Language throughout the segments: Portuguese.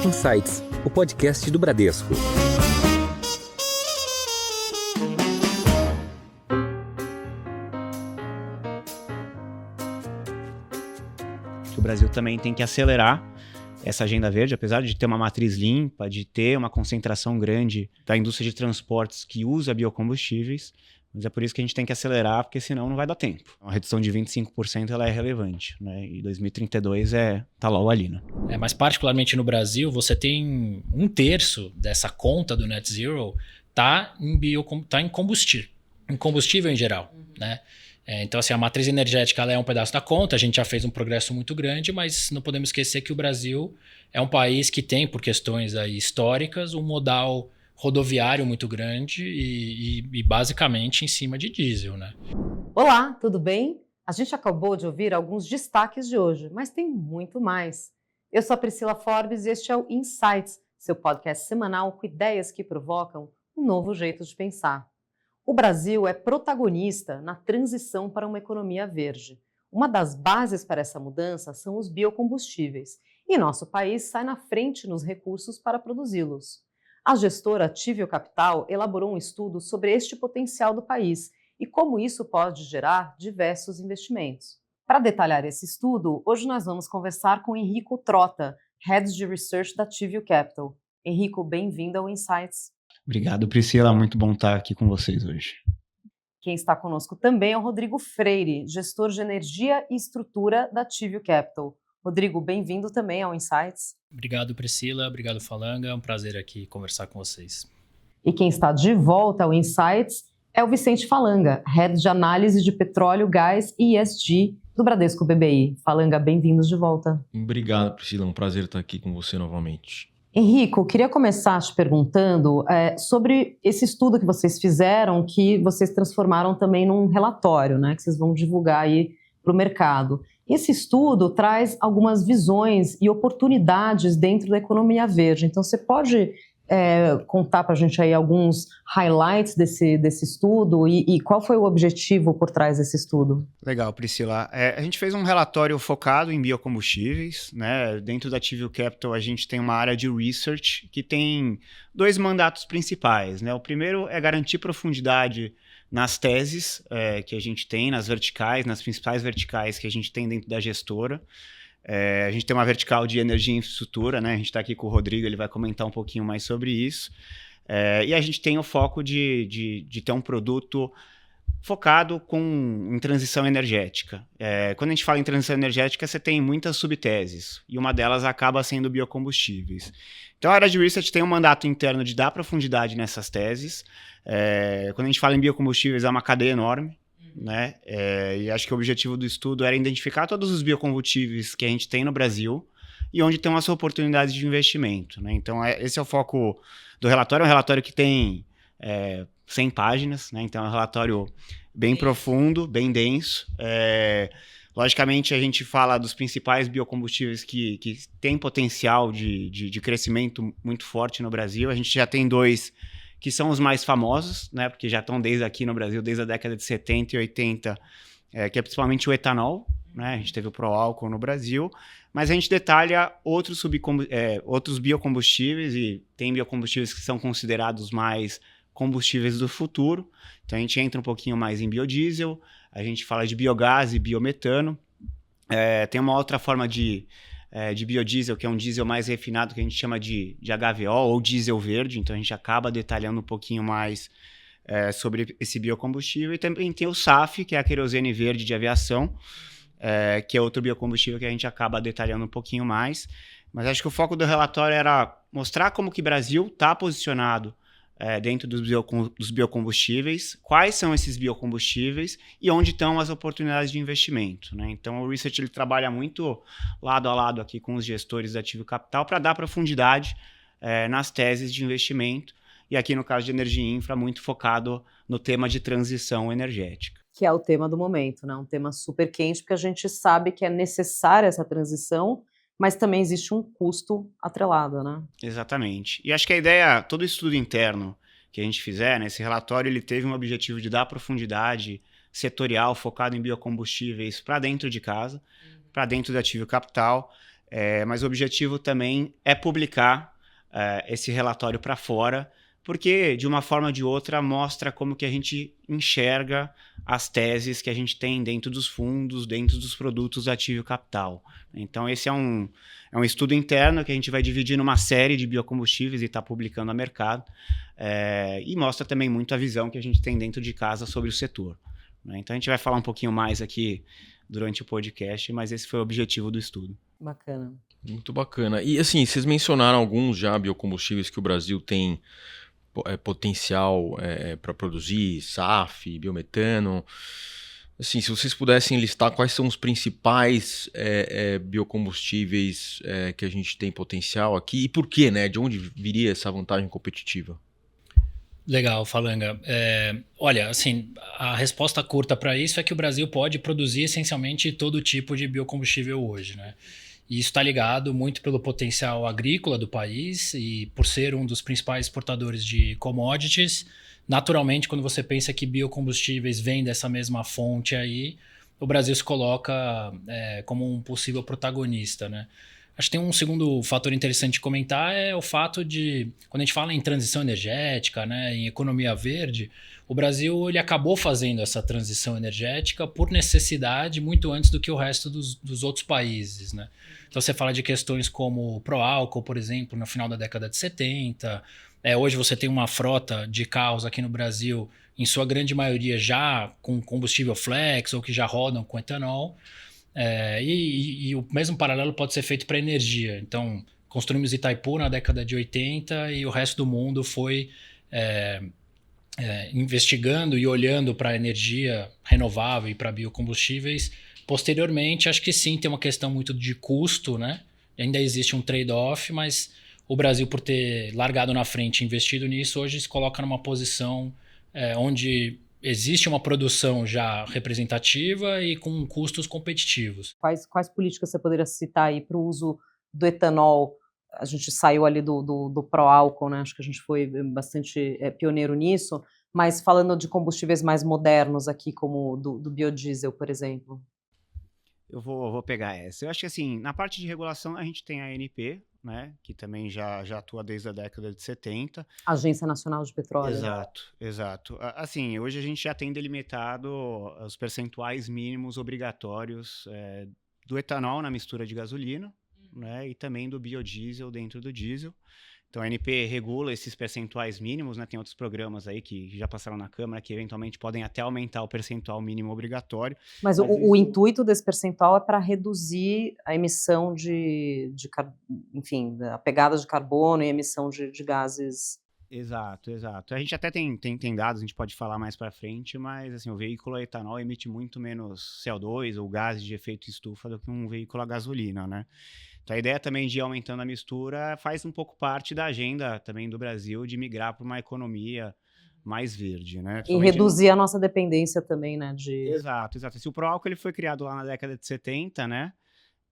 Insights, o podcast do Bradesco. O Brasil também tem que acelerar essa agenda verde, apesar de ter uma matriz limpa, de ter uma concentração grande da indústria de transportes que usa biocombustíveis, mas é por isso que a gente tem que acelerar, porque senão não vai dar tempo. Uma redução de 25% ela é relevante, né? E 2032 tá logo ali, né? Mas particularmente no Brasil, você tem 1/3 dessa conta do Net Zero tá em combustível em geral, né? Então, assim, a matriz energética ela é um pedaço da conta, a gente já fez um progresso muito grande, mas não podemos esquecer que o Brasil é um país que tem, por questões aí históricas, um modal rodoviário muito grande e basicamente em cima de diesel, né? Olá, tudo bem? A gente acabou de ouvir alguns destaques de hoje, mas tem muito mais. Eu sou a Priscila Forbes e este é o Insights, seu podcast semanal com ideias que provocam um novo jeito de pensar. O Brasil é protagonista na transição para uma economia verde. Uma das bases para essa mudança são os biocombustíveis, e nosso país sai na frente nos recursos para produzi-los. A gestora Tivio Capital elaborou um estudo sobre este potencial do país e como isso pode gerar diversos investimentos. Para detalhar esse estudo, hoje nós vamos conversar com Henrico Trota, Head de Research da Tivio Capital. Henrico, bem-vindo ao Insights. Obrigado, Priscila. Muito bom estar aqui com vocês hoje. Quem está conosco também é o Rodrigo Freire, gestor de energia e estrutura da Tivio Capital. Rodrigo, bem-vindo também ao Insights. Obrigado, Priscila. Obrigado, Falanga. É um prazer aqui conversar com vocês. E quem está de volta ao Insights é o Vicente Falanga, Head de Análise de Petróleo, Gás e ESG do Bradesco BBI. Falanga, bem-vindos de volta. Obrigado, Priscila. É um prazer estar aqui com você novamente. Henrico, queria começar te perguntando sobre esse estudo que vocês fizeram, que vocês transformaram também num relatório, né, que vocês vão divulgar aí para o mercado. Esse estudo traz algumas visões e oportunidades dentro da economia verde. Então, você pode contar para a gente aí alguns highlights desse estudo e qual foi o objetivo por trás desse estudo? Legal, Priscila. A gente fez um relatório focado em biocombustíveis, né? Dentro da Tivio Capital, a gente tem uma área de research que tem 2 mandatos principais, né? O primeiro é garantir profundidade nas teses que a gente tem, nas principais verticais que a gente tem dentro da gestora. A gente tem uma vertical de energia e infraestrutura, né? A gente está aqui com o Rodrigo, ele vai comentar um pouquinho mais sobre isso. E a gente tem o foco de ter um produto focado em transição energética. Quando a gente fala em transição energética, você tem muitas subteses, e uma delas acaba sendo biocombustíveis. Então a área de research tem um mandato interno de dar profundidade nessas teses. Quando a gente fala em biocombustíveis, é uma cadeia enorme, né? E acho que o objetivo do estudo era identificar todos os biocombustíveis que a gente tem no Brasil e onde tem as oportunidades de investimento, né? Então esse é o foco do relatório. É um relatório que tem 100 páginas, né? Então é um relatório bem profundo, bem denso. Logicamente a gente fala dos principais biocombustíveis que têm potencial de crescimento muito forte no Brasil. A gente já tem 2 que são os mais famosos, né, porque já estão desde aqui no Brasil, desde a década de 70 e 80, que é principalmente o etanol, né, a gente teve o pró-álcool no Brasil, mas a gente detalha outros biocombustíveis, e tem biocombustíveis que são considerados mais combustíveis do futuro, então a gente entra um pouquinho mais em biodiesel, a gente fala de biogás e biometano, tem uma outra forma de biodiesel, que é um diesel mais refinado, que a gente chama de HVO, ou diesel verde, então a gente acaba detalhando um pouquinho mais sobre esse biocombustível. E também tem o SAF, que é a querosene verde de aviação, que é outro biocombustível que a gente acaba detalhando um pouquinho mais. Mas acho que o foco do relatório era mostrar como que o Brasil está posicionado dentro dos biocombustíveis, quais são esses biocombustíveis e onde estão as oportunidades de investimento, né? Então o research ele trabalha muito lado a lado aqui com os gestores da Tivio Capital para dar profundidade nas teses de investimento, e aqui no caso de energia e infra, muito focado no tema de transição energética. Que é o tema do momento, né? Um tema super quente, porque a gente sabe que é necessária essa transição, mas também existe um custo atrelado, né? Exatamente. E acho que a ideia, todo estudo interno que a gente fizer, né, esse relatório ele teve um objetivo de dar profundidade setorial focado em biocombustíveis para dentro de casa, para dentro da Tivio Capital, Mas o objetivo também é publicar esse relatório para fora, porque, de uma forma ou de outra, mostra como que a gente enxerga as teses que a gente tem dentro dos fundos, dentro dos produtos ativo capital. Então, esse é um estudo interno que a gente vai dividir numa série de biocombustíveis e está publicando a mercado, e mostra também muito a visão que a gente tem dentro de casa sobre o setor, né? Então, a gente vai falar um pouquinho mais aqui durante o podcast, mas esse foi o objetivo do estudo. Bacana. Muito bacana. E assim, vocês mencionaram alguns já biocombustíveis que o Brasil tem potencial para produzir, SAF, biometano. Assim, se vocês pudessem listar quais são os principais biocombustíveis que a gente tem potencial aqui e por quê, né? De onde viria essa vantagem competitiva? Legal, Falanga. Olha, assim, a resposta curta para isso é que o Brasil pode produzir essencialmente todo tipo de biocombustível hoje, né? E isso está ligado muito pelo potencial agrícola do país e por ser um dos principais exportadores de commodities. Naturalmente, quando você pensa que biocombustíveis vêm dessa mesma fonte aí, o Brasil se coloca como um possível protagonista, né? Acho que tem um segundo fator interessante de comentar, é o fato de, quando a gente fala em transição energética, né, em economia verde, o Brasil ele acabou fazendo essa transição energética por necessidade muito antes do que o resto dos outros países, né? Então você fala de questões como o pró-álcool, por exemplo, no final da década de 70. Hoje você tem uma frota de carros aqui no Brasil, em sua grande maioria já com combustível flex ou que já rodam com etanol. E o mesmo paralelo pode ser feito para energia. Então, construímos Itaipu na década de 80 e o resto do mundo foi investigando e olhando para a energia renovável e para biocombustíveis. Posteriormente, acho que sim, tem uma questão muito de custo, né? Ainda existe um trade-off, mas o Brasil, por ter largado na frente e investido nisso, hoje se coloca numa posição onde existe uma produção já representativa e com custos competitivos. Quais políticas você poderia citar aí para o uso do etanol? A gente saiu ali do pró-álcool, né? Acho que a gente foi bastante pioneiro nisso, mas falando de combustíveis mais modernos aqui, como do biodiesel, por exemplo. Eu vou pegar essa. Eu acho que, assim, na parte de regulação, a gente tem a ANP, né, que também já atua desde a década de 70. Agência Nacional de Petróleo. Exato. Assim, hoje a gente já tem delimitado os percentuais mínimos obrigatórios do etanol na mistura de gasolina, né, e também do biodiesel dentro do diesel. Então, a ANP regula esses percentuais mínimos, né? Tem outros programas aí que já passaram na Câmara que eventualmente podem até aumentar o percentual mínimo obrigatório. Mas o intuito desse percentual é para reduzir a emissão enfim, a pegada de carbono e a emissão de gases. Exato. A gente até tem dados, a gente pode falar mais para frente, mas assim, o veículo a etanol emite muito menos CO2 ou gases de efeito estufa do que um veículo a gasolina, né? Então, a ideia também de ir aumentando a mistura faz um pouco parte da agenda também do Brasil de migrar para uma economia mais verde, né? E reduzir a nossa dependência também, né? Exato. Se o pró-álcool ele foi criado lá na década de 70, né?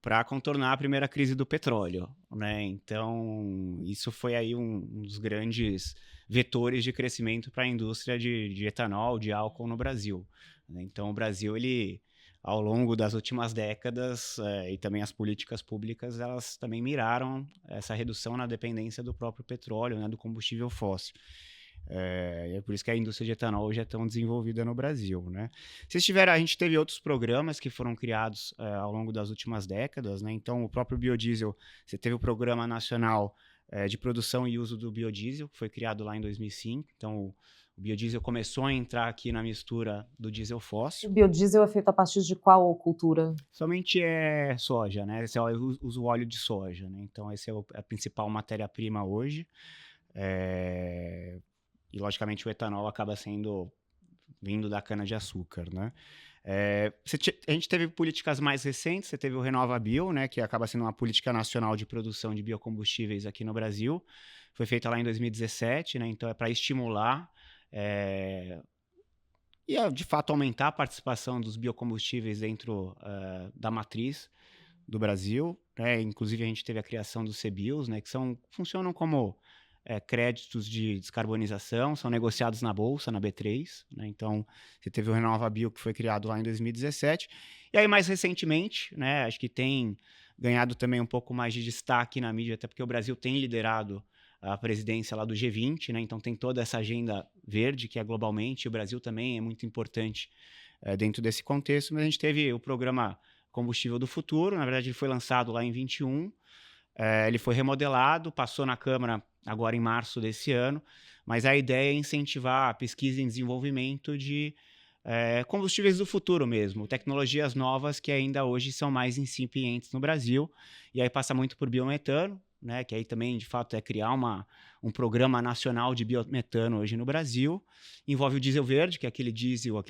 Para contornar a primeira crise do petróleo, né? Então, isso foi aí um dos grandes vetores de crescimento para a indústria de etanol, de álcool no Brasil, né? Então, o Brasil, ele, ao longo das últimas décadas, e também as políticas públicas, elas também miraram essa redução na dependência do próprio petróleo, né, do combustível fóssil. É por isso que a indústria de etanol hoje é tão desenvolvida no Brasil, né? A gente teve outros programas que foram criados ao longo das últimas décadas, né? Então, o próprio biodiesel, você teve o Programa Nacional de Produção e Uso do Biodiesel, que foi criado lá em 2005. Então, o biodiesel começou a entrar aqui na mistura do diesel fóssil. O biodiesel é feito a partir de qual cultura? Somente é soja, né? Esse usa o óleo de soja, né? Então, essa é a principal matéria-prima hoje. E, logicamente, o etanol acaba vindo da cana-de-açúcar, né? A gente teve políticas mais recentes, você teve o RenovaBio, né, que acaba sendo uma política nacional de produção de biocombustíveis aqui no Brasil. Foi feita lá em 2017, né? Então, é para estimular e, de fato, aumentar a participação dos biocombustíveis dentro da matriz do Brasil, né? Inclusive, a gente teve a criação dos CBIOs, né, que funcionam como créditos de descarbonização, são negociados na Bolsa, na B3, né? Então, você teve o RenovaBio, que foi criado lá em 2017. E aí, mais recentemente, né, acho que tem ganhado também um pouco mais de destaque na mídia, até porque o Brasil tem liderado a presidência lá do G20, né? Então tem toda essa agenda verde que é globalmente, e o Brasil também é muito importante dentro desse contexto, mas a gente teve o programa Combustível do Futuro, na verdade ele foi lançado lá em 21, ele foi remodelado, passou na Câmara agora em março desse ano, mas a ideia é incentivar a pesquisa e desenvolvimento de combustíveis do futuro mesmo, tecnologias novas que ainda hoje são mais incipientes no Brasil, e aí passa muito por biometano, né, que aí também, de fato, é criar um programa nacional de biometano hoje no Brasil. Envolve o diesel verde, que é aquele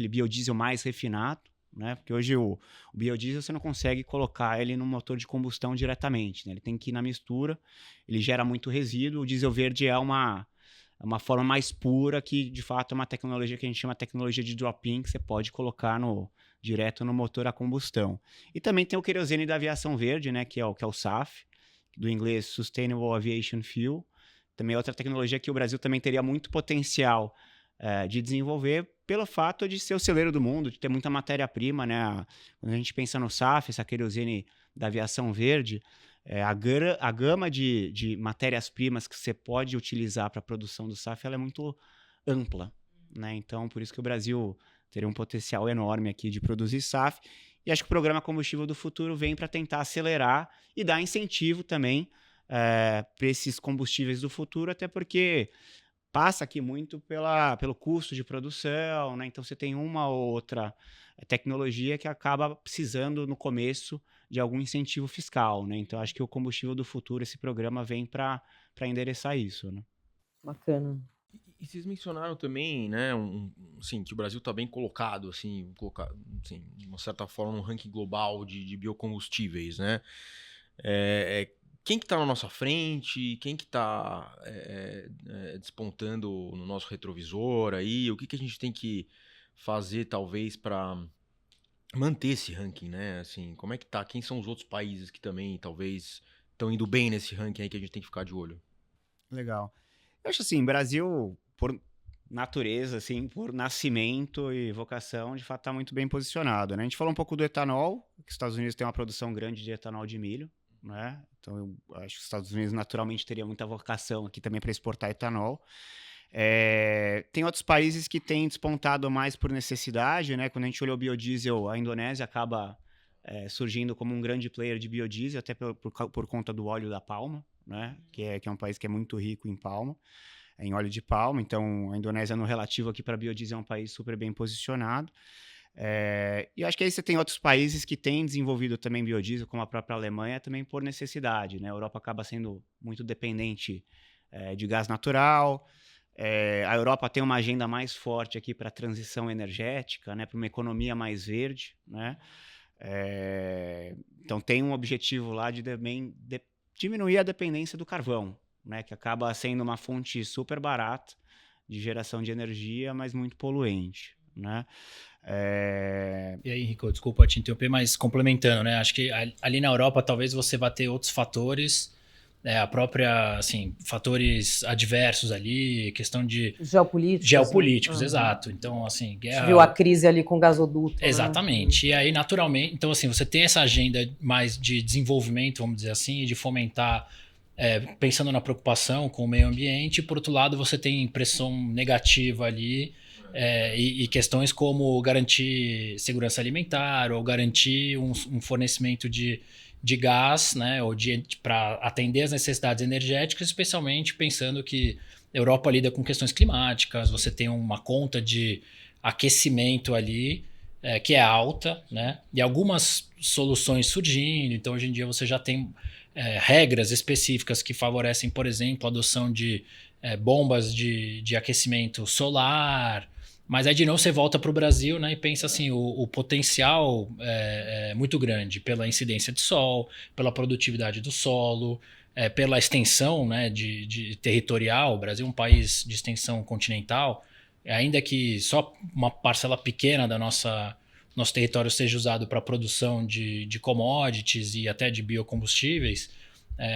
biodiesel mais refinado, né, porque hoje o biodiesel você não consegue colocar ele no motor de combustão diretamente, né, ele tem que ir na mistura, ele gera muito resíduo. O diesel verde é uma forma mais pura, que de fato é uma tecnologia que a gente chama de tecnologia de drop-in, que você pode colocar direto no motor a combustão. E também tem o querosene da aviação verde, né, que é o SAF, do inglês Sustainable Aviation Fuel. Também é outra tecnologia que o Brasil também teria muito potencial de desenvolver, pelo fato de ser o celeiro do mundo, de ter muita matéria-prima, né? Quando a gente pensa no SAF, essa querosene da aviação verde, a gama de matérias-primas que você pode utilizar para a produção do SAF ela é muito ampla, né? Então, por isso que o Brasil teria um potencial enorme aqui de produzir SAF. E acho que o programa Combustível do Futuro vem para tentar acelerar e dar incentivo também para esses combustíveis do futuro, até porque passa aqui muito pelo custo de produção, né? Então você tem uma ou outra tecnologia que acaba precisando no começo de algum incentivo fiscal, né? Então acho que o Combustível do Futuro, esse programa vem para endereçar isso, né? Bacana. E vocês mencionaram também, né, assim, que o Brasil está bem colocado, assim, de uma certa forma, no ranking global de biocombustíveis, né? Quem que está na nossa frente? Quem que está despontando no nosso retrovisor aí? O que a gente tem que fazer, talvez, para manter esse ranking, né? Assim, como é que tá? Quem são os outros países que também, talvez, estão indo bem nesse ranking aí que a gente tem que ficar de olho? Legal. Eu acho assim, Brasil, por natureza, assim, por nascimento e vocação, de fato está muito bem posicionado, né? A gente falou um pouco do etanol, que os Estados Unidos têm uma produção grande de etanol de milho, né? Então eu acho que os Estados Unidos naturalmente teria muita vocação aqui também para exportar etanol. Tem outros países que têm despontado mais por necessidade, né? Quando a gente olhou o biodiesel, a Indonésia acaba surgindo como um grande player de biodiesel, até por conta do óleo da palma, né? Que é um país que é muito rico em palma, em óleo de palma. Então a Indonésia, no relativo aqui para biodiesel, é um país super bem posicionado. E acho que aí você tem outros países que têm desenvolvido também biodiesel, como a própria Alemanha, também por necessidade, né? A Europa acaba sendo muito dependente de gás natural. A Europa tem uma agenda mais forte aqui para a transição energética, né? Para uma economia mais verde, né? Então tem um objetivo lá de diminuir a dependência do carvão, né? Que acaba sendo uma fonte super barata de geração de energia, mas muito poluente, né? E aí, Henrico, desculpa te interromper, mas complementando, né? Acho que ali na Europa talvez você vá ter outros fatores, a própria, assim, fatores adversos ali, questão de geopolíticos, né? Exato. Então, assim, guerra. A gente viu a crise ali com o gasoduto. Exatamente. Né? E aí, naturalmente, então, assim, você tem essa agenda mais de desenvolvimento, vamos dizer assim, de fomentar, pensando na preocupação com o meio ambiente, e por outro lado, você tem pressão negativa ali. E questões como garantir segurança alimentar ou garantir um fornecimento de gás, né, ou para atender as necessidades energéticas, especialmente pensando que a Europa lida com questões climáticas, você tem uma conta de aquecimento ali que é alta, né, e algumas soluções surgindo. Então, hoje em dia, você já tem regras específicas que favorecem, por exemplo, a adoção de bombas de aquecimento solar. Mas aí de novo você volta para o Brasil, né, e pensa assim, o potencial é muito grande pela incidência de sol, pela produtividade do solo, pela extensão, né, de territorial. O Brasil é um país de extensão continental, ainda que só uma parcela pequena da nosso território seja usado para a produção de commodities e até de biocombustíveis,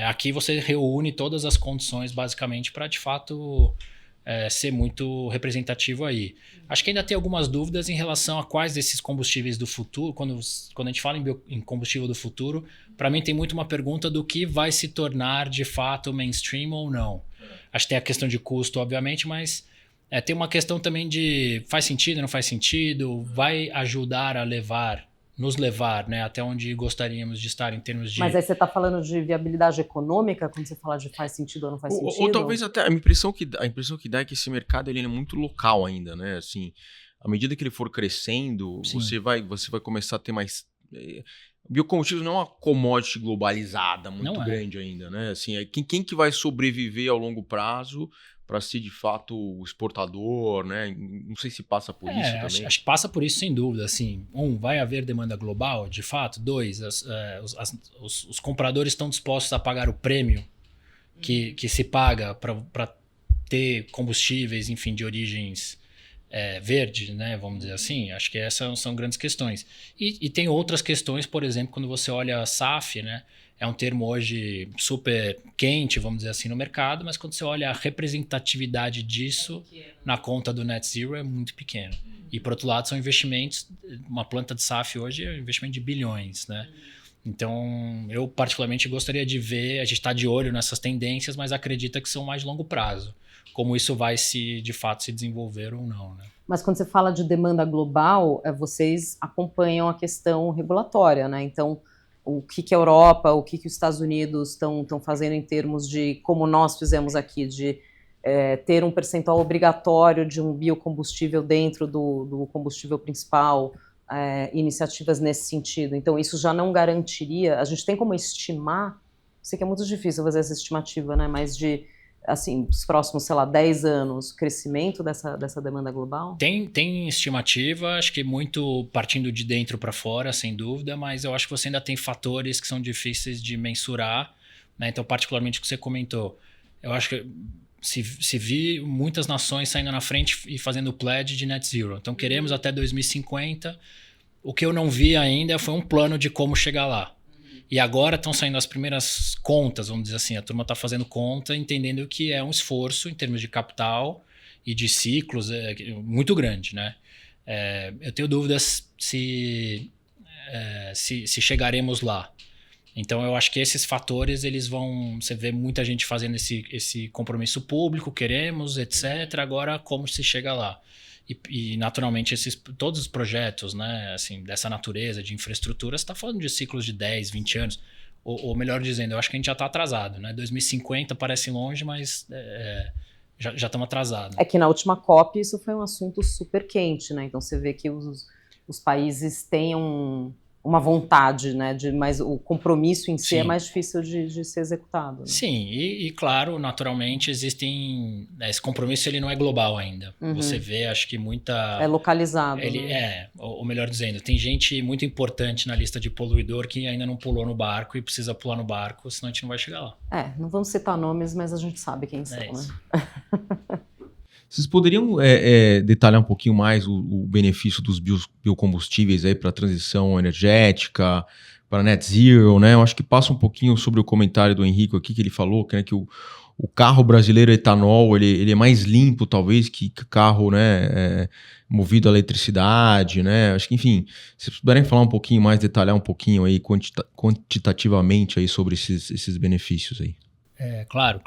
aqui você reúne todas as condições basicamente para de fato ser muito representativo aí. Acho que ainda tem algumas dúvidas em relação a quais desses combustíveis do futuro, quando a gente fala em combustível do futuro, para mim tem muito uma pergunta do que vai se tornar de fato mainstream ou não. Acho que tem a questão de custo, obviamente, mas tem uma questão também de faz sentido, não faz sentido, vai ajudar a nos levar, né, até onde gostaríamos de estar em termos de... Mas aí você está falando de viabilidade econômica, quando você fala de faz sentido ou não faz sentido? Ou talvez até a impressão que dá é que esse mercado ele é muito local ainda, né? Assim, à medida que ele for crescendo, você vai começar a ter mais... Biocombustíveis não é uma commodity globalizada muito grande ainda, né? Assim, quem que vai sobreviver ao longo prazo para ser de fato o exportador, né? Não sei se passa por isso também. Acho que passa por isso sem dúvida. Assim, vai haver demanda global, de fato. 2, os compradores estão dispostos a pagar o prêmio que se paga para ter combustíveis, enfim, de origens verde, né? Vamos dizer assim. Acho que essas são grandes questões. E tem outras questões, por exemplo, quando você olha a SAF, né? É um termo hoje super quente, vamos dizer assim, no mercado, mas quando você olha a representatividade disso na conta do Net Zero é muito pequeno. E, por outro lado, são investimentos, uma planta de SAF hoje é um investimento de bilhões, né? Então, eu particularmente gostaria de ver, a gente está de olho nessas tendências, mas acredita que são mais de longo prazo. Como isso vai de fato se desenvolver ou não, né? Mas quando você fala de demanda global, vocês acompanham a questão regulatória, né? Então, o que a Europa, o que os Estados Unidos estão fazendo em termos de, como nós fizemos aqui, de ter um percentual obrigatório de um biocombustível dentro do combustível principal, iniciativas nesse sentido. Então, isso já não garantiria, a gente tem como estimar, sei que é muito difícil fazer essa estimativa, né? Mas assim, os próximos, sei lá, 10 anos, crescimento dessa demanda global? Tem estimativa, acho que muito partindo de dentro para fora, sem dúvida, mas eu acho que você ainda tem fatores que são difíceis de mensurar, né? Então, particularmente o que você comentou, eu acho que se vi muitas nações saindo na frente e fazendo pledge de net zero. Então, queremos até 2050. O que eu não vi ainda foi um plano de como chegar lá. E agora estão saindo as primeiras contas, vamos dizer assim. A turma está fazendo conta, entendendo que é um esforço em termos de capital e de ciclos muito grande, né? Eu tenho dúvidas se chegaremos lá. Então, eu acho que esses fatores, eles vão... Você vê muita gente fazendo esse compromisso público, queremos, etc. Agora, como se chega lá? E naturalmente, todos os projetos, né, assim, dessa natureza, de infraestrutura, você está falando de ciclos de 10, 20 anos. Ou melhor dizendo, eu acho que a gente já está atrasado, né? 2050 parece longe, mas já estamos atrasados. É que na última COP isso foi um assunto super quente, né? Então você vê que os países têm uma vontade, né? Mas o compromisso em si é mais difícil de ser executado. Né? Sim, e claro, naturalmente existem... Esse compromisso ele não é global ainda. Uhum. Você vê, acho que muita... É localizado. Ou melhor dizendo, tem gente muito importante na lista de poluidor que ainda não pulou no barco e precisa pular no barco, senão a gente não vai chegar lá. Não vamos citar nomes, mas a gente sabe quem são, isso. Né? Vocês poderiam detalhar um pouquinho mais o benefício dos biocombustíveis aí para a transição energética, para net zero, né? Eu acho que passa um pouquinho sobre o comentário do Henrique aqui, que ele falou que o carro brasileiro etanol ele é mais limpo, talvez, que carro, né, movido a eletricidade, né? Acho que, enfim, se vocês puderem falar um pouquinho mais, detalhar um pouquinho aí quantitativamente aí sobre esses benefícios aí. Claro.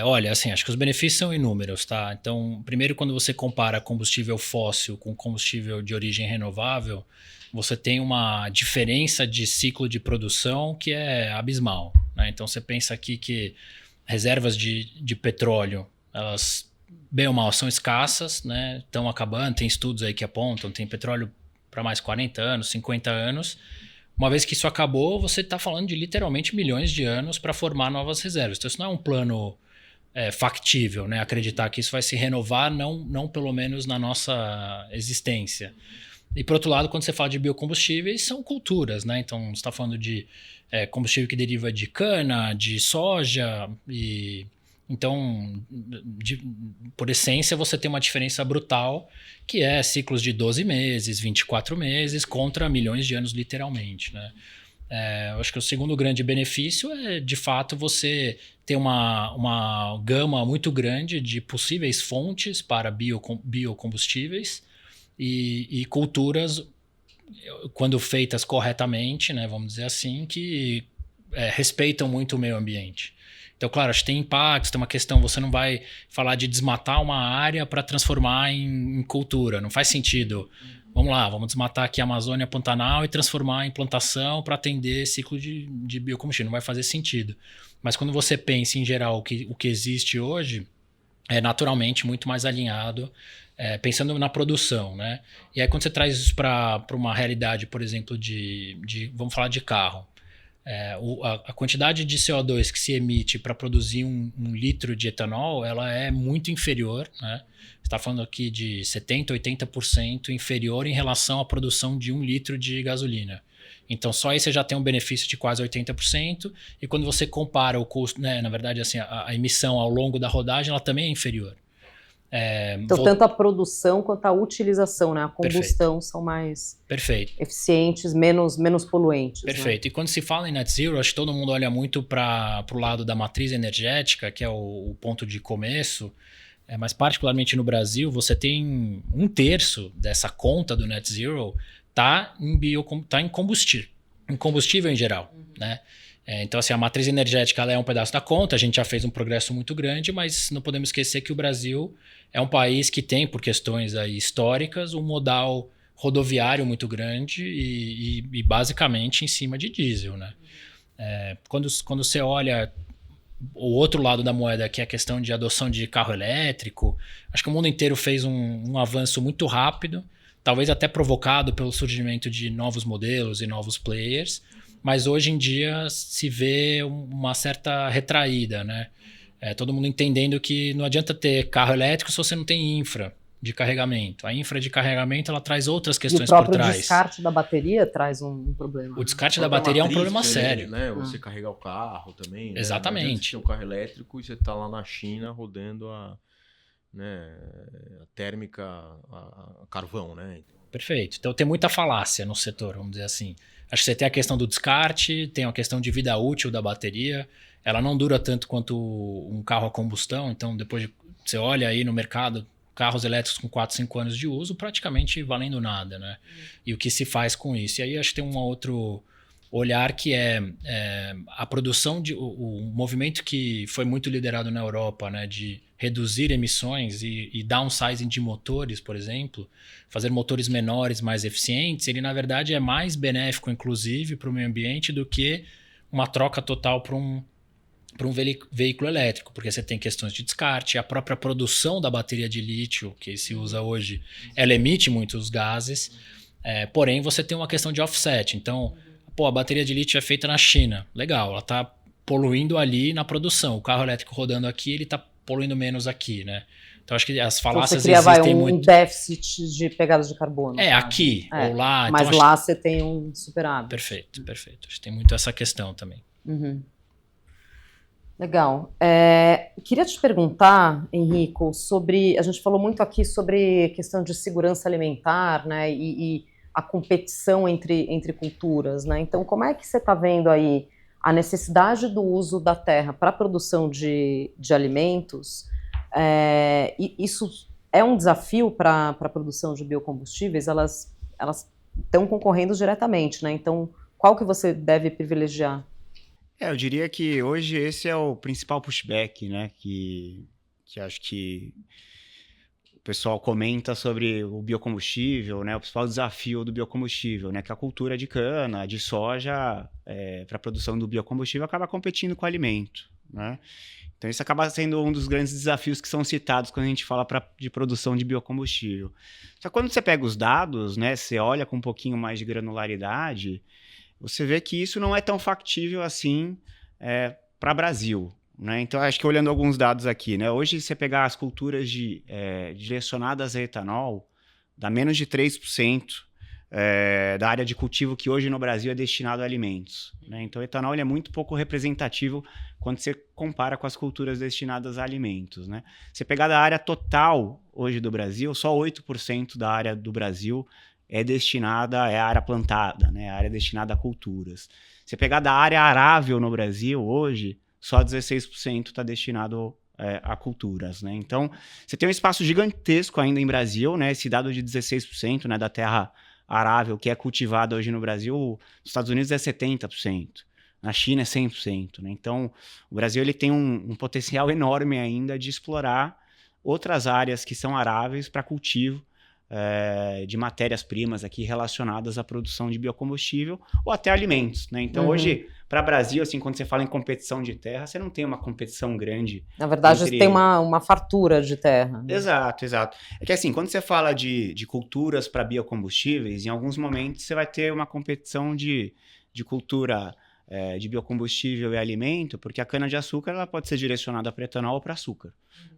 Olha, assim, acho que os benefícios são inúmeros, tá? Então, primeiro, quando você compara combustível fóssil com combustível de origem renovável, você tem uma diferença de ciclo de produção que é abismal, né? Então, você pensa aqui que reservas de petróleo, elas, bem ou mal, são escassas, né? Estão acabando, tem estudos aí que apontam, tem petróleo para mais 40 anos, 50 anos. Uma vez que isso acabou, você está falando de literalmente milhões de anos para formar novas reservas. Então, isso não é um plano factível, né? Acreditar que isso vai se renovar, não pelo menos na nossa existência. E, por outro lado, quando você fala de biocombustíveis, são culturas, né? Então, você está falando de combustível que deriva de cana, de soja, então, por essência, você tem uma diferença brutal, que é ciclos de 12 meses, 24 meses, contra milhões de anos, literalmente, né? Eu acho que o segundo grande benefício é, de fato, você ter uma gama muito grande de possíveis fontes para biocombustíveis e culturas, quando feitas corretamente, né, vamos dizer assim, que respeitam muito o meio ambiente. Então, claro, acho que tem impactos, tem uma questão, você não vai falar de desmatar uma área para transformar em cultura, não faz sentido. Vamos lá, vamos desmatar aqui a Amazônia Pantanal e transformar em plantação para atender ciclo de biocombustível, não vai fazer sentido. Mas quando você pensa em geral o que existe hoje, é naturalmente muito mais alinhado, pensando na produção, né? E aí quando você traz isso para uma realidade, por exemplo, vamos falar de carro, a quantidade de CO2 que se emite para produzir um litro de etanol, ela é muito inferior, né? Você está falando aqui de 70%, 80% inferior em relação à produção de 1 litro de gasolina. Então, só aí você já tem um benefício de quase 80%, e quando você compara o custo, né, na verdade, assim, a emissão ao longo da rodagem, ela também é inferior. Então, tanto a produção quanto a utilização, né? A combustão são mais eficientes, menos poluentes. Perfeito. Né? E quando se fala em net zero, acho que todo mundo olha muito para o lado da matriz energética, que é o ponto de começo, mas particularmente no Brasil, você tem 1/3 dessa conta do net zero tá em combustível em geral, né? Então, assim, a matriz energética ela é um pedaço da conta, a gente já fez um progresso muito grande, mas não podemos esquecer que o Brasil é um país que tem, por questões aí históricas, um modal rodoviário muito grande e basicamente em cima de diesel, né? Quando você olha o outro lado da moeda, que é a questão de adoção de carro elétrico, acho que o mundo inteiro fez um avanço muito rápido, talvez até provocado pelo surgimento de novos modelos e novos players, mas hoje em dia se vê uma certa retraída, né? Todo mundo entendendo que não adianta ter carro elétrico se você não tem infra de carregamento. A infra de carregamento ela traz outras questões por trás. E o próprio descarte da bateria traz um problema. O descarte da bateria é um problema sério. Né? Você carregar o carro também. Exatamente. Né? Você tem um carro elétrico e você está lá na China rodando a térmica a carvão, né? Perfeito. Então tem muita falácia no setor, vamos dizer assim. Acho que você tem a questão do descarte, tem a questão de vida útil da bateria. Ela não dura tanto quanto um carro a combustão, então depois você olha aí no mercado, carros elétricos com 4, 5 anos de uso, praticamente valendo nada, né? E o que se faz com isso? E aí acho que tem um outro olhar que é a produção o movimento que foi muito liderado na Europa, né, de reduzir emissões e downsizing de motores, por exemplo, fazer motores menores, mais eficientes, ele na verdade é mais benéfico, inclusive, para o meio ambiente do que uma troca total para um veículo elétrico, porque você tem questões de descarte, a própria produção da bateria de lítio que se usa hoje, ela emite muitos gases, porém você tem uma questão de offset. Então, a bateria de lítio é feita na China, legal, ela está poluindo ali na produção, o carro elétrico rodando aqui, ele está poluindo menos aqui, né? Então acho que as falácias então, você cria, existem um déficit de pegada de carbono. Aqui ou lá. Mas então, lá você tem um superávit. Perfeito. Acho que tem muito essa questão também. Uhum. Legal. Queria te perguntar, Henrico, a gente falou muito aqui sobre questão de segurança alimentar, né, e a competição entre culturas, né? Então, como é que você está vendo aí a necessidade do uso da terra para a produção de alimentos? Isso é um desafio para a produção de biocombustíveis? Elas estão concorrendo diretamente, né? Então, qual que você deve privilegiar? Eu diria que hoje esse é o principal pushback, né? Que acho que o pessoal comenta sobre o biocombustível, né? O principal desafio do biocombustível, né? Que a cultura de cana, de soja, para a produção do biocombustível acaba competindo com o alimento, né? Então isso acaba sendo um dos grandes desafios que são citados quando a gente fala de produção de biocombustível. Só que quando você pega os dados, né? Você olha com um pouquinho mais de granularidade, você vê que isso não é tão factível assim para o Brasil, né? Então, acho que olhando alguns dados aqui, né? Hoje, se você pegar as culturas direcionadas a etanol, dá menos de 3% da área de cultivo que hoje no Brasil é destinado a alimentos, né? Então, o etanol ele é muito pouco representativo quando você compara com as culturas destinadas a alimentos, né? Se você pegar da área total hoje do Brasil, só 8% da área do Brasil é a área plantada, né? A área destinada a culturas. Se pegar da área arável no Brasil hoje, só 16% está destinado a culturas, né? Então, você tem um espaço gigantesco ainda em Brasil, né? Esse dado de 16%, né, da terra arável que é cultivada hoje no Brasil, nos Estados Unidos é 70%. Na China é 100%, né? Então, o Brasil ele tem um potencial enorme ainda de explorar outras áreas que são aráveis para cultivo de matérias-primas aqui relacionadas à produção de biocombustível ou até alimentos, né? Então, hoje, para o Brasil, assim, quando você fala em competição de terra, você não tem uma competição grande. Na verdade, tem uma fartura de terra. Né? Exato. É que assim, quando você fala de culturas para biocombustíveis, em alguns momentos você vai ter uma competição de cultura de biocombustível e alimento, porque a cana-de-açúcar ela pode ser direcionada para etanol ou para açúcar,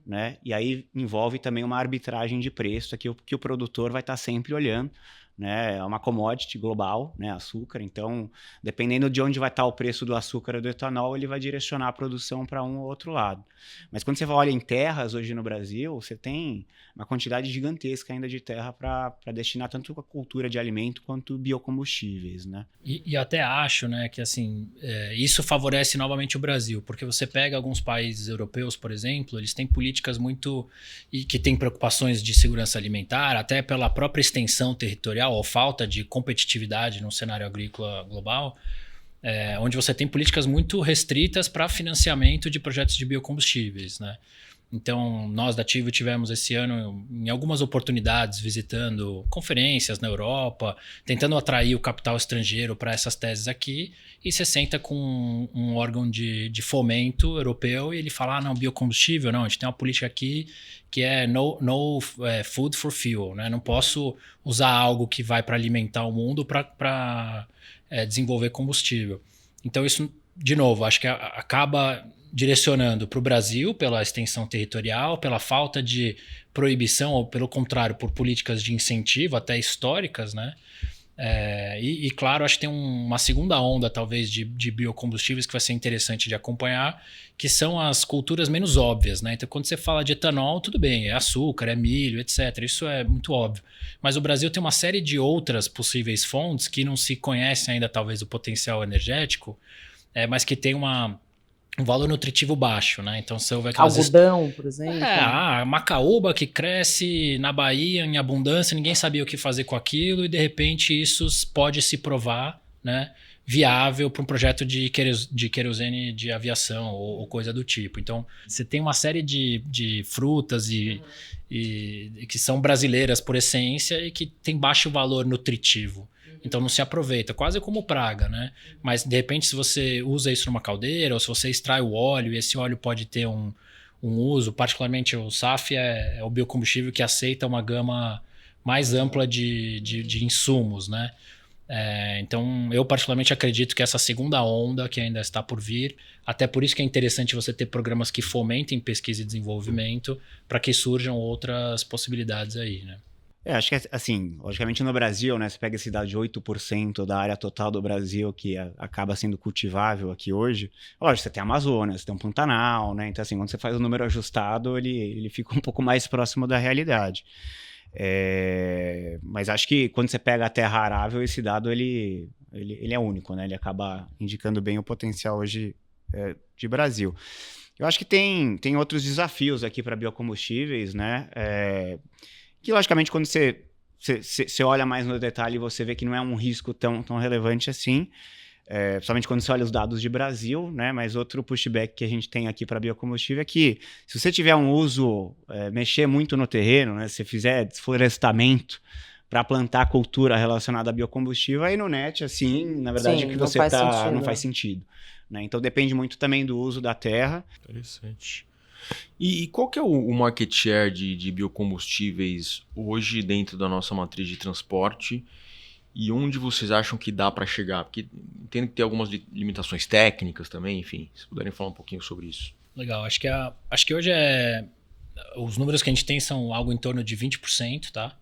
né? E aí envolve também uma arbitragem de preço que o produtor vai estar sempre olhando, né? É uma commodity global, né? Açúcar, então dependendo de onde vai estar o preço do açúcar ou do etanol, ele vai direcionar a produção para um ou outro lado. Mas quando você olha em terras hoje no Brasil, você tem uma quantidade gigantesca ainda de terra para destinar tanto a cultura de alimento quanto biocombustíveis, né? E até acho, né, que assim, isso favorece novamente o Brasil, porque você pega alguns países europeus, por exemplo, eles têm políticas muito... e que têm preocupações de segurança alimentar, até pela própria extensão territorial ou falta de competitividade no cenário agrícola global, onde você tem políticas muito restritas para financiamento de projetos de biocombustíveis, né? Então, nós da Tivio tivemos esse ano em algumas oportunidades visitando conferências na Europa, tentando atrair o capital estrangeiro para essas teses aqui, e você senta com um órgão de fomento europeu e ele fala, não, biocombustível, não, a gente tem uma política aqui que é no food for fuel, né? Não posso usar algo que vai para alimentar o mundo para desenvolver combustível. Então, isso, de novo, acho que acaba direcionando para o Brasil pela extensão territorial, pela falta de proibição, ou pelo contrário, por políticas de incentivo, até históricas, né? E claro, acho que tem uma segunda onda, talvez, de biocombustíveis que vai ser interessante de acompanhar, que são as culturas menos óbvias, né? Então, quando você fala de etanol, tudo bem, é açúcar, é milho, etc. Isso é muito óbvio. Mas o Brasil tem uma série de outras possíveis fontes que não se conhece ainda, talvez, o potencial energético, mas que tem um valor nutritivo baixo, né? Então, se houver algodão, por exemplo. Macaúba que cresce na Bahia em abundância, ninguém sabia o que fazer com aquilo e, de repente, isso pode se provar, né, viável para um projeto de querosene de aviação ou coisa do tipo. Então, você tem uma série de frutas e que são brasileiras por essência e que tem baixo valor nutritivo. Então não se aproveita, quase como praga, né? Mas de repente se você usa isso numa caldeira ou se você extrai o óleo, e esse óleo pode ter um uso, particularmente o SAF é o biocombustível que aceita uma gama mais ampla de insumos, né? Então eu particularmente acredito que essa segunda onda que ainda está por vir, até por isso que é interessante você ter programas que fomentem pesquisa e desenvolvimento para que surjam outras possibilidades aí, né? Acho que, assim, logicamente no Brasil, né, você pega esse dado de 8% da área total do Brasil que acaba sendo cultivável aqui hoje, lógico, você tem a Amazônia, você tem o Pantanal, né, então assim, quando você faz o número ajustado, ele fica um pouco mais próximo da realidade. Mas acho que quando você pega a terra arável, esse dado, ele é único, né, ele acaba indicando bem o potencial hoje de Brasil. Eu acho que tem outros desafios aqui para biocombustíveis, né, que logicamente quando você olha mais no detalhe, você vê que não é um risco tão relevante assim, principalmente quando você olha os dados de Brasil, né? Mas outro pushback que a gente tem aqui para biocombustível é que se você tiver um uso, mexer muito no terreno, né? Se você fizer desflorestamento para plantar cultura relacionada a biocombustível, aí no net, assim, na verdade, Sim, o que você não faz sentido, né? Então depende muito também do uso da terra. Interessante. E qual que é o market share de biocombustíveis hoje dentro da nossa matriz de transporte e onde vocês acham que dá para chegar? Porque entendo que tem algumas limitações técnicas também, enfim, se puderem falar um pouquinho sobre isso. Legal, acho que hoje os números que a gente tem são algo em torno de 20%, tá?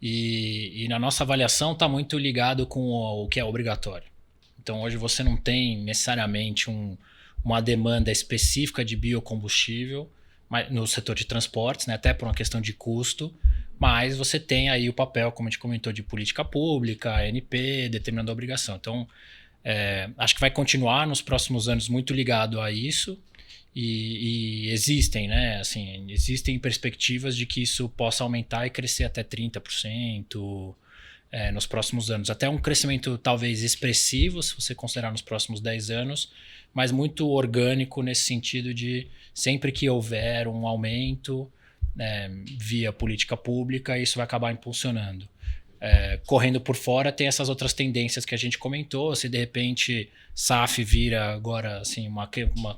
E na nossa avaliação está muito ligado com o que é obrigatório. Então hoje você não tem necessariamente uma demanda específica de biocombustível no setor de transportes, né? Até por uma questão de custo, mas você tem aí o papel, como a gente comentou, de política pública, ANP, determinando a obrigação. Então, acho que vai continuar nos próximos anos muito ligado a isso e existem, né? Assim, existem perspectivas de que isso possa aumentar e crescer até 30%. Nos próximos anos. Até um crescimento talvez expressivo, se você considerar nos próximos 10 anos, mas muito orgânico nesse sentido de sempre que houver um aumento via política pública, isso vai acabar impulsionando. Correndo por fora, tem essas outras tendências que a gente comentou. Se de repente SAF vira agora assim, uma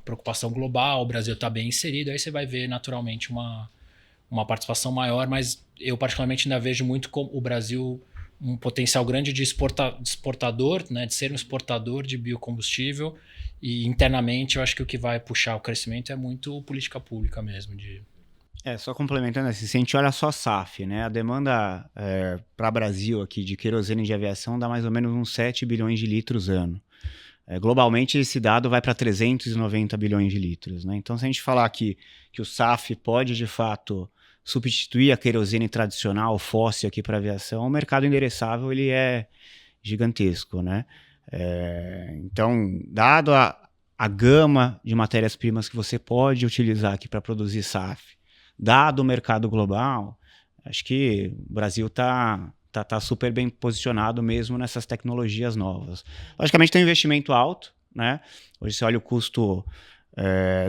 preocupação global, o Brasil está bem inserido, aí você vai ver naturalmente uma participação maior, mas eu particularmente ainda vejo muito como o Brasil um potencial grande de exportador, né, de ser um exportador de biocombustível, e internamente eu acho que o que vai puxar o crescimento é muito política pública mesmo. Só complementando assim, se a gente olha só SAF, né, a demanda para o Brasil aqui de querosene de aviação dá mais ou menos uns 7 bilhões de litros ano. Globalmente esse dado vai para 390 bilhões de litros, né? Então se a gente falar aqui que o SAF pode de fato substituir a querosene tradicional, fóssil aqui para aviação, o mercado endereçável ele é gigantesco, né? Então, dado a gama de matérias-primas que você pode utilizar aqui para produzir SAF, dado o mercado global, acho que o Brasil está super bem posicionado mesmo nessas tecnologias novas. Logicamente tem um investimento alto, né? Hoje você olha o custo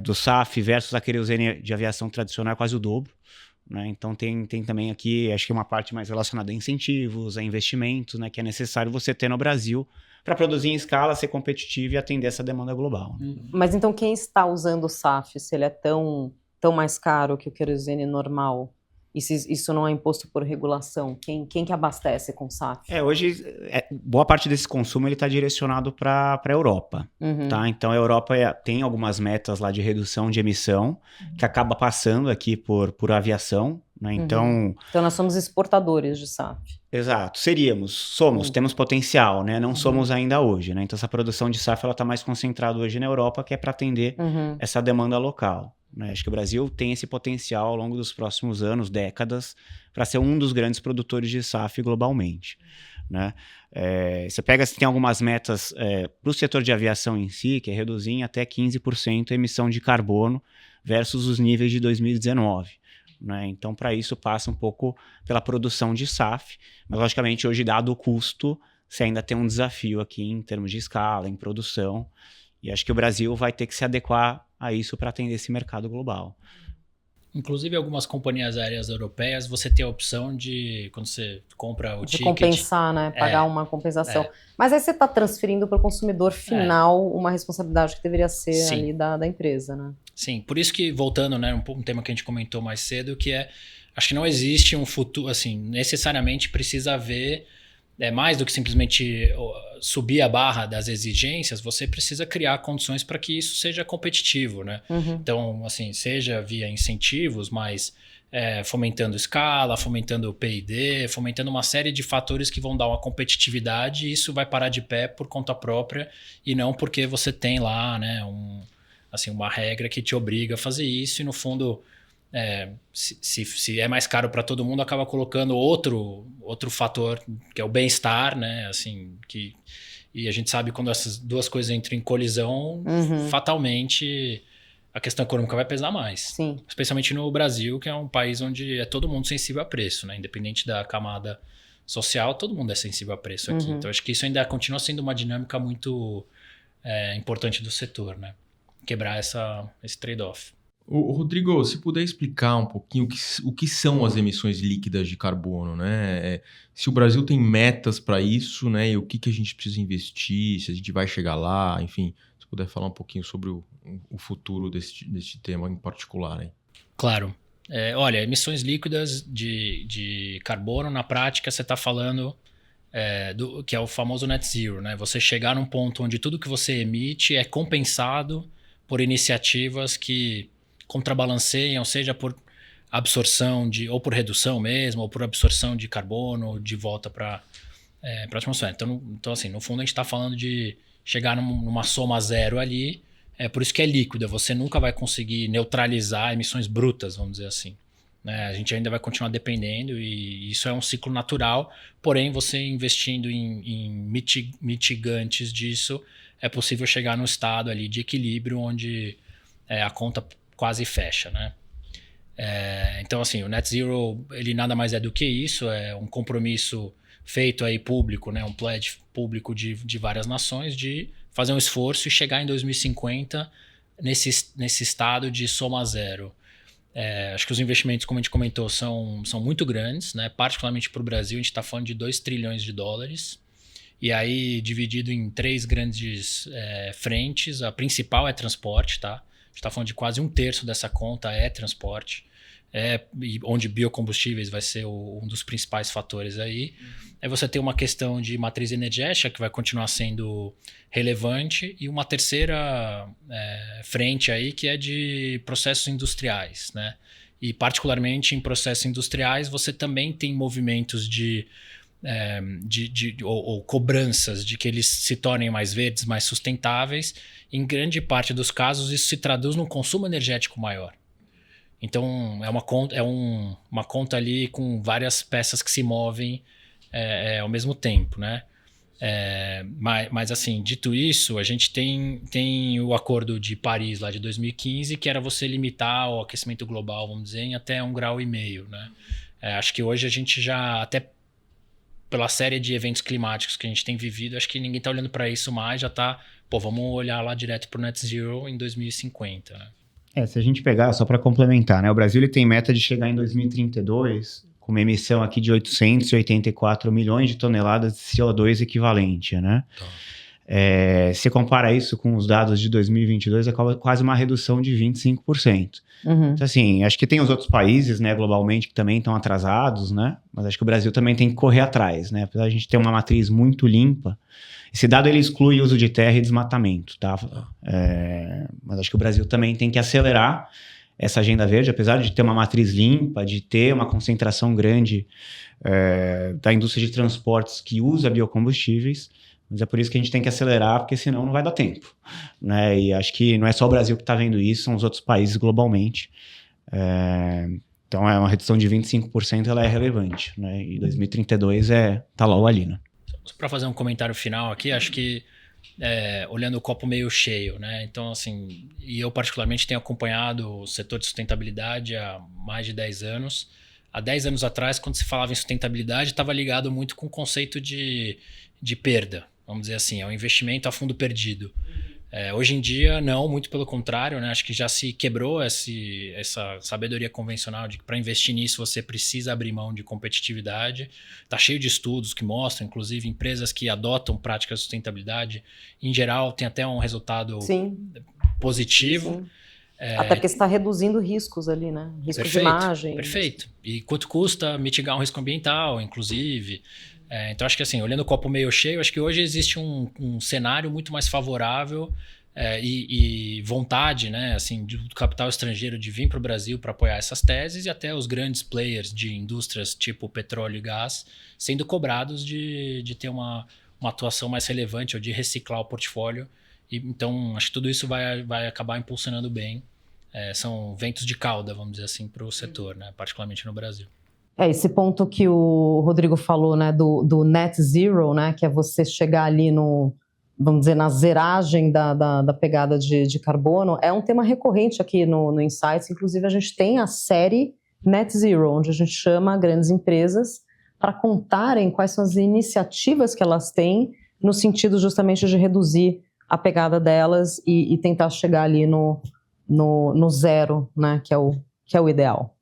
do SAF versus a querosene de aviação tradicional é quase o dobro. Né? Então tem também aqui, acho que uma parte mais relacionada a incentivos, a investimentos, né, que é necessário você ter no Brasil para produzir em escala, ser competitivo e atender essa demanda global. Né? Mas então quem está usando o SAF, se ele é tão mais caro que o querosene normal, e se isso não é imposto por regulação, quem que abastece com SAF? Hoje, boa parte desse consumo está direcionado para a Europa. Uhum. Tá? Então, a Europa tem algumas metas lá de redução de emissão, que acaba passando aqui por aviação. Né? Então, nós somos exportadores de SAF. Exato, somos, temos potencial, né? Não somos ainda hoje. Né? Então, essa produção de SAF está mais concentrada hoje na Europa, que é para atender essa demanda local. Né? Acho que o Brasil tem esse potencial ao longo dos próximos anos, décadas, para ser um dos grandes produtores de SAF globalmente. Né? Você tem algumas metas para o setor de aviação em si, que é reduzir em até 15% a emissão de carbono versus os níveis de 2019. Né? Então, para isso, passa um pouco pela produção de SAF, mas, logicamente, hoje, dado o custo, você ainda tem um desafio aqui em termos de escala, em produção, e acho que o Brasil vai ter que se adequar a isso para atender esse mercado global. Inclusive, algumas companhias aéreas europeias, você tem a opção de, quando você compra o ticket... De compensar, né? Pagar uma compensação. Mas aí você está transferindo para o consumidor final uma responsabilidade que deveria ser ali da empresa, né? Sim, por isso que, voltando, né, um tema que a gente comentou mais cedo, que acho que não existe um futuro, assim, necessariamente precisa haver... mais do que simplesmente subir a barra das exigências, você precisa criar condições para que isso seja competitivo, né? Então, assim, seja via incentivos, mas fomentando escala, fomentando o P&D, fomentando uma série de fatores que vão dar uma competitividade, e isso vai parar de pé por conta própria e não porque você tem lá, né, uma regra que te obriga a fazer isso, e no fundo... se é mais caro para todo mundo, acaba colocando outro fator, que é o bem-estar, né? Assim, e a gente sabe quando essas duas coisas entram em colisão, fatalmente a questão econômica vai pesar mais. Sim. Especialmente no Brasil, que é um país onde é todo mundo sensível a preço, né? Independente da camada social, todo mundo é sensível a preço aqui. Então acho que isso ainda continua sendo uma dinâmica muito importante do setor, né? Quebrar esse trade-off. Rodrigo, se puder explicar um pouquinho o que são as emissões líquidas de carbono, né? Se o Brasil tem metas para isso, né? E o que a gente precisa investir, se a gente vai chegar lá, enfim, se puder falar um pouquinho sobre o futuro deste tema em particular. Hein? Claro. Olha, emissões líquidas de carbono, na prática, você está falando que é o famoso net zero, né? Você chegar num ponto onde tudo que você emite é compensado por iniciativas que contrabalanceiam, seja por absorção ou por redução mesmo, ou por absorção de carbono de volta para a atmosfera. Então, assim, no fundo a gente está falando de chegar numa soma zero ali, por isso que é líquida, você nunca vai conseguir neutralizar emissões brutas, vamos dizer assim. né? A gente ainda vai continuar dependendo e isso é um ciclo natural, porém você investindo em mitigantes disso, é possível chegar no estado ali de equilíbrio onde a conta quase fecha, né? Então, assim, o Net Zero, ele nada mais é do que isso, é um compromisso feito aí público, né? Um pledge público de várias nações de fazer um esforço e chegar em 2050 nesse estado de soma zero. Acho que os investimentos, como a gente comentou, são muito grandes, né? Particularmente para o Brasil, a gente está falando de 2 trilhões de dólares. E aí, dividido em 3 grandes frentes, a principal é transporte, tá? A gente está falando de quase 1/3 dessa conta é transporte, onde biocombustíveis vai ser um dos principais fatores aí. Aí você tem uma questão de matriz energética que vai continuar sendo relevante e uma terceira frente aí que é de processos industriais, né? E particularmente em processos industriais você também tem movimentos ou cobranças de que eles se tornem mais verdes, mais sustentáveis. Em grande parte dos casos isso se traduz num consumo energético maior. Então é uma conta ali com várias peças que se movem ao mesmo tempo, né? Mas assim, dito isso, a gente tem o Acordo de Paris lá de 2015, que era você limitar o aquecimento global, vamos dizer, em até 1,5 graus, né? Acho que hoje a gente já, até pela série de eventos climáticos que a gente tem vivido, acho que ninguém está olhando para isso mais, já está, vamos olhar lá direto para o Net Zero em 2050, né? Se a gente pegar, só para complementar, né? O Brasil ele tem meta de chegar em 2032 com uma emissão aqui de 884 milhões de toneladas de CO2 equivalente, né? Tá. Se compara isso com os dados de 2022, é quase uma redução de 25%. Uhum. Então, assim, acho que tem os outros países, né, globalmente, que também estão atrasados, né? Mas acho que o Brasil também tem que correr atrás, né? Apesar de a gente ter uma matriz muito limpa, esse dado ele exclui o uso de terra e desmatamento, tá? Mas acho que o Brasil também tem que acelerar essa agenda verde, apesar de ter uma matriz limpa, de ter uma concentração grande da indústria de transportes que usa biocombustíveis, mas é por isso que a gente tem que acelerar, porque senão não vai dar tempo, né? E acho que não é só o Brasil que está vendo isso, são os outros países globalmente. Então uma redução de 25% ela é relevante, né? E 2032 tá lá ou ali, né? Para fazer um comentário final aqui, acho que olhando o copo meio cheio, né? Então, assim, e eu particularmente tenho acompanhado o setor de sustentabilidade há mais de 10 anos. Há 10 anos atrás, quando se falava em sustentabilidade, estava ligado muito com o conceito de perda, vamos dizer assim, é um investimento a fundo perdido. Hoje em dia, não, muito pelo contrário, né? Acho que já se quebrou essa sabedoria convencional de que para investir nisso você precisa abrir mão de competitividade. Está cheio de estudos que mostram, inclusive, empresas que adotam práticas de sustentabilidade, em geral, tem até um resultado positivo. Sim. Até porque você está reduzindo riscos ali, né? Riscos de imagem. Perfeito. E quanto custa mitigar um risco ambiental, inclusive. Então, acho que assim, olhando o copo meio cheio, acho que hoje existe um cenário muito mais favorável e vontade, né, assim, do capital estrangeiro de vir para o Brasil para apoiar essas teses e até os grandes players de indústrias tipo petróleo e gás sendo cobrados de ter uma atuação mais relevante ou de reciclar o portfólio. Então, acho que tudo isso vai acabar impulsionando bem. São ventos de cauda, vamos dizer assim, para o setor, né, particularmente no Brasil. Esse ponto que o Rodrigo falou, né, do net zero, né, que é você chegar ali vamos dizer, na zeragem da pegada de carbono, é um tema recorrente aqui no Insights. Inclusive, a gente tem a série Net Zero, onde a gente chama grandes empresas para contarem quais são as iniciativas que elas têm no sentido justamente de reduzir a pegada delas e tentar chegar ali no zero, né, que é o ideal.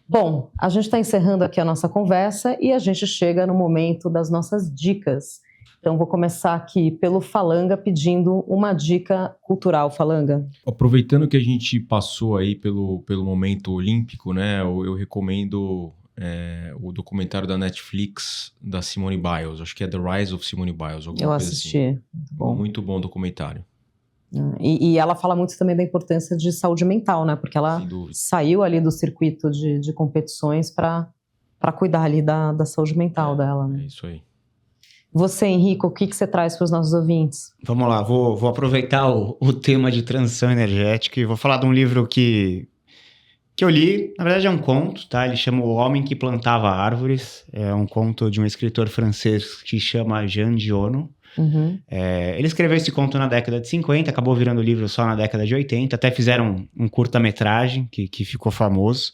Bom, a gente está encerrando aqui a nossa conversa e a gente chega no momento das nossas dicas. Então, vou começar aqui pelo Falanga pedindo uma dica cultural. Falanga. Aproveitando que a gente passou aí pelo momento olímpico, né? Eu recomendo o documentário da Netflix da Simone Biles. Acho que é The Rise of Simone Biles. Eu assisti. Assim. Muito bom documentário. E ela fala muito também da importância de saúde mental, né? Porque ela saiu ali do circuito de competições para cuidar ali da saúde mental dela, né? É isso aí. Você, Henrico, o que você traz para os nossos ouvintes? Vamos lá, vou aproveitar o tema de transição energética e vou falar de um livro que que eu li, na verdade é um conto, tá? Ele chama O Homem que Plantava Árvores. É um conto de um escritor francês que chama Jean Giono. Uhum. Ele escreveu esse conto na década de 50, acabou virando livro só na década de 80, até fizeram um curta-metragem que ficou famoso,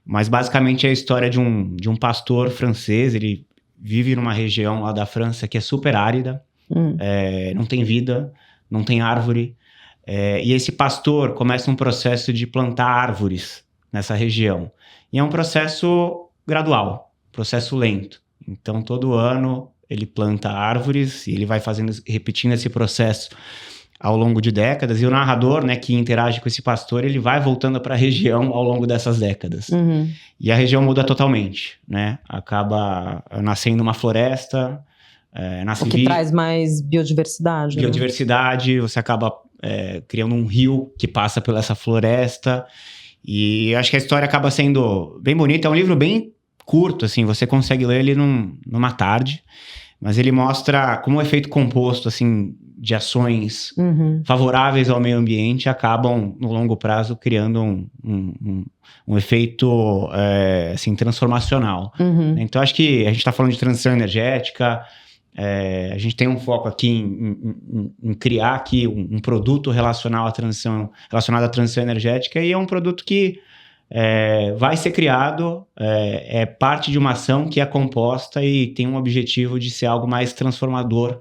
mas basicamente é a história de um pastor francês. Ele vive numa região lá da França que é super árida, não tem vida, não tem árvore, e esse pastor começa um processo de plantar árvores nessa região, e é um processo gradual, processo lento. Então todo ano ele planta árvores e ele vai repetindo esse processo ao longo de décadas. E o narrador, né, que interage com esse pastor, ele vai voltando para a região ao longo dessas décadas. Uhum. E a região muda totalmente, né? Acaba nascendo uma floresta, nasce O que traz mais biodiversidade. biodiversidade, né? Você acaba criando um rio que passa pela essa floresta. E acho que a história acaba sendo bem bonita. É um livro bem curto, assim, você consegue ler ele numa tarde, mas ele mostra como o efeito composto, assim, de ações favoráveis ao meio ambiente acabam, no longo prazo, criando um efeito, assim, transformacional. Então, acho que a gente está falando de transição energética, a gente tem um foco aqui em criar aqui um produto relacionado à transição energética, e é um produto que vai ser criado, é parte de uma ação que é composta e tem um objetivo de ser algo mais transformador,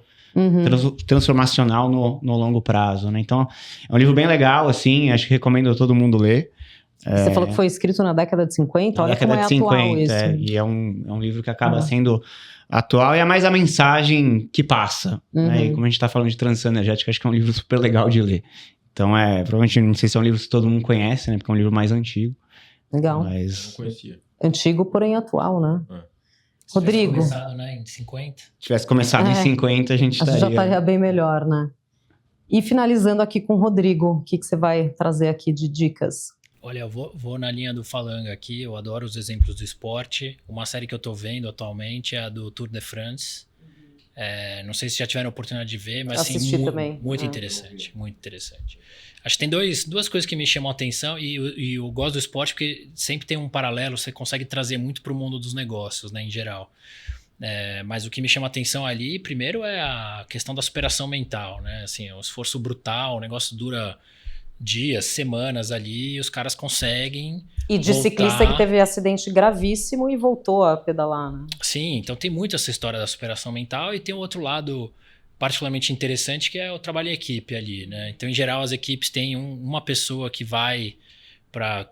transformacional no longo prazo, né? Então, é um livro bem legal, assim, acho que recomendo a todo mundo ler. Você falou que foi escrito na década de 50, olha como é atual isso. E é um livro que acaba sendo atual, e é mais a mensagem que passa, né? E como a gente está falando de transição energética, acho que é um livro super legal de ler. Então, provavelmente, não sei se é um livro que todo mundo conhece, né? Porque é um livro mais antigo. Legal. Mas Não conhecia. Antigo, porém atual, né? Rodrigo. Se tivesse começado, né, em 50. Se tivesse começado em 50, a gente já estaria bem melhor, né? E finalizando aqui com o Rodrigo, o que você vai trazer aqui de dicas? Olha, eu vou na linha do Falanga aqui, eu adoro os exemplos do esporte. Uma série que eu tô vendo atualmente é a do Tour de France. Não sei se já tiveram a oportunidade de ver, mas assisti sim, também. Muito interessante, muito interessante. Acho que tem duas coisas que me chamam a atenção, e eu gosto do esporte porque sempre tem um paralelo, você consegue trazer muito para o mundo dos negócios, né, em geral. Mas o que me chama a atenção ali, primeiro, é a questão da superação mental, né? Assim, é um esforço brutal, o negócio dura dias, semanas ali, e os caras conseguem E de voltar. Ciclista que teve acidente gravíssimo e voltou a pedalar, né? Sim, então tem muito essa história da superação mental, e tem o outro lado particularmente interessante, que é o trabalho em equipe ali, né? Então, em geral, as equipes têm uma pessoa que vai para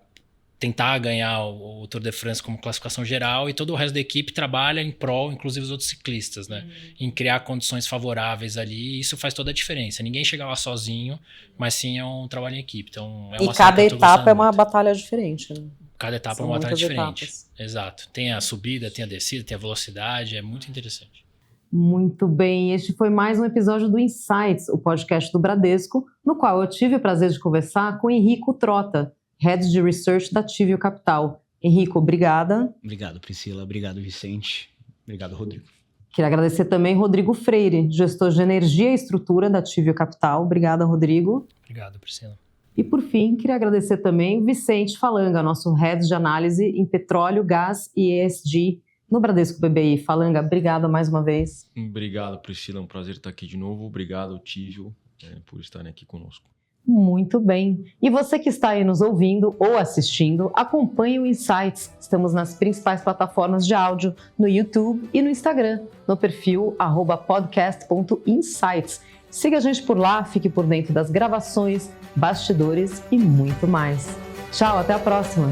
tentar ganhar o Tour de France como classificação geral, e todo o resto da equipe trabalha em prol, inclusive os outros ciclistas, né? Em criar condições favoráveis ali, e isso faz toda a diferença. Ninguém chega lá sozinho, mas sim é um trabalho em equipe. Então, E cada etapa é uma batalha diferente, né? Cada etapa é uma batalha diferente. Exato. Tem a subida, tem a descida, tem a velocidade, é muito interessante. Muito bem, este foi mais um episódio do Insights, o podcast do Bradesco, no qual eu tive o prazer de conversar com Henrico Trota, Head de Research da Tivio Capital. Henrico, obrigada. Obrigado, Priscila. Obrigado, Vicente. Obrigado, Rodrigo. Queria agradecer também Rodrigo Freire, gestor de energia e estrutura da Tivio Capital. Obrigada, Rodrigo. Obrigado, Priscila. E, por fim, queria agradecer também Vicente Falanga, nosso Head de Análise em Petróleo, Gás e ESG no Bradesco BBI. Falanga, obrigada mais uma vez. Obrigado, Priscila. É um prazer estar aqui de novo. Obrigado, Tivio, por estarem aqui conosco. Muito bem. E você que está aí nos ouvindo ou assistindo, acompanhe o Insights. Estamos nas principais plataformas de áudio, no YouTube e no Instagram, no perfil @podcast.insights. Siga a gente por lá, fique por dentro das gravações, bastidores e muito mais. Tchau, até a próxima!